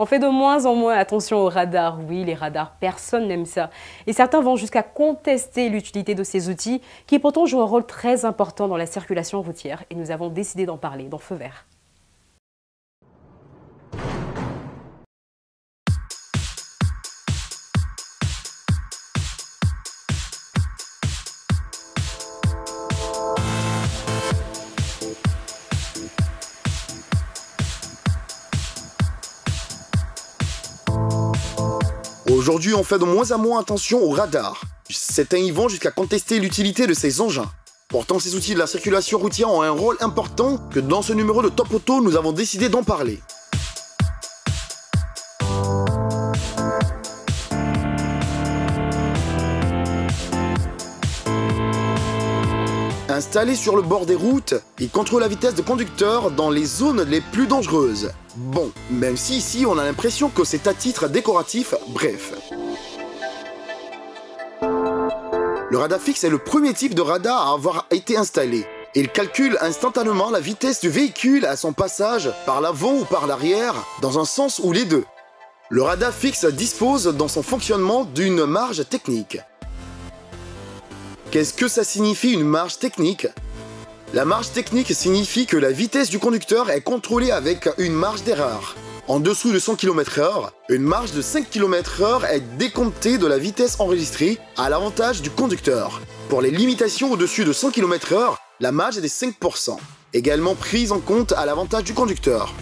On fait de moins en moins attention aux radars. Oui, les radars, personne n'aime ça. Et certains vont jusqu'à contester l'utilité de ces outils qui pourtant jouent un rôle très important dans la circulation routière. Et nous avons décidé d'en parler dans Feu Vert. Aujourd'hui, on fait de moins en moins attention aux radars. Certains y vont jusqu'à contester l'utilité de ces engins. Pourtant, ces outils de la circulation routière ont un rôle important que dans ce numéro de Top Auto, nous avons décidé d'en parler. Installés sur le bord des routes, ils contrôlent la vitesse de conducteurs dans les zones les plus dangereuses. Bon, même si ici on a l'impression que c'est à titre décoratif, bref. Le radar fixe est le premier type de radar à avoir été installé. Il calcule instantanément la vitesse du véhicule à son passage par l'avant ou par l'arrière, dans un sens ou les deux. Le radar fixe dispose dans son fonctionnement d'une marge technique. Qu'est-ce que ça signifie une marge technique? La marge technique signifie que la vitesse du conducteur est contrôlée avec une marge d'erreur. En dessous de 100 km/h, une marge de 5 km/h est décomptée de la vitesse enregistrée à l'avantage du conducteur. Pour les limitations au-dessus de 100 km/h, la marge est de 5%, également prise en compte à l'avantage du conducteur.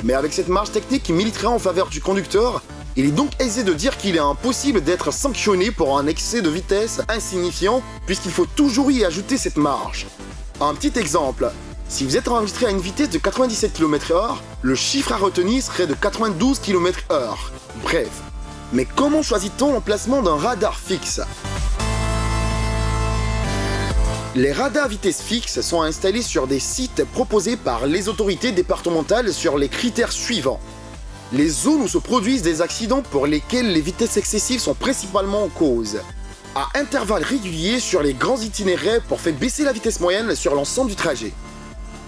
Mais avec cette marge technique qui militerait en faveur du conducteur, il est donc aisé de dire qu'il est impossible d'être sanctionné pour un excès de vitesse insignifiant, puisqu'il faut toujours y ajouter cette marge. Un petit exemple, si vous êtes enregistré à une vitesse de 97 km/h, le chiffre à retenir serait de 92 km/h. Bref. Mais comment choisit-on l'emplacement d'un radar fixe? Les radars à vitesse fixe sont installés sur des sites proposés par les autorités départementales sur les critères suivants. Les zones où se produisent des accidents pour lesquels les vitesses excessives sont principalement en cause. À intervalles réguliers sur les grands itinéraires pour faire baisser la vitesse moyenne sur l'ensemble du trajet.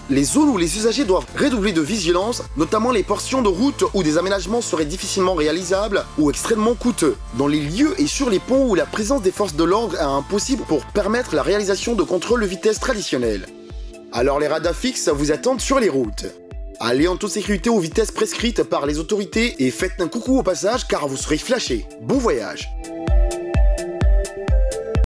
Les zones où les usagers doivent redoubler de vigilance, notamment les portions de route où des aménagements seraient difficilement réalisables ou extrêmement coûteux. Dans les lieux et sur les ponts où la présence des forces de l'ordre est impossible pour permettre la réalisation de contrôles de vitesse traditionnels. Alors les radars fixes vous attendent sur les routes. Allez en toute sécurité aux vitesses prescrites par les autorités et faites un coucou au passage car vous serez flashé. Bon voyage!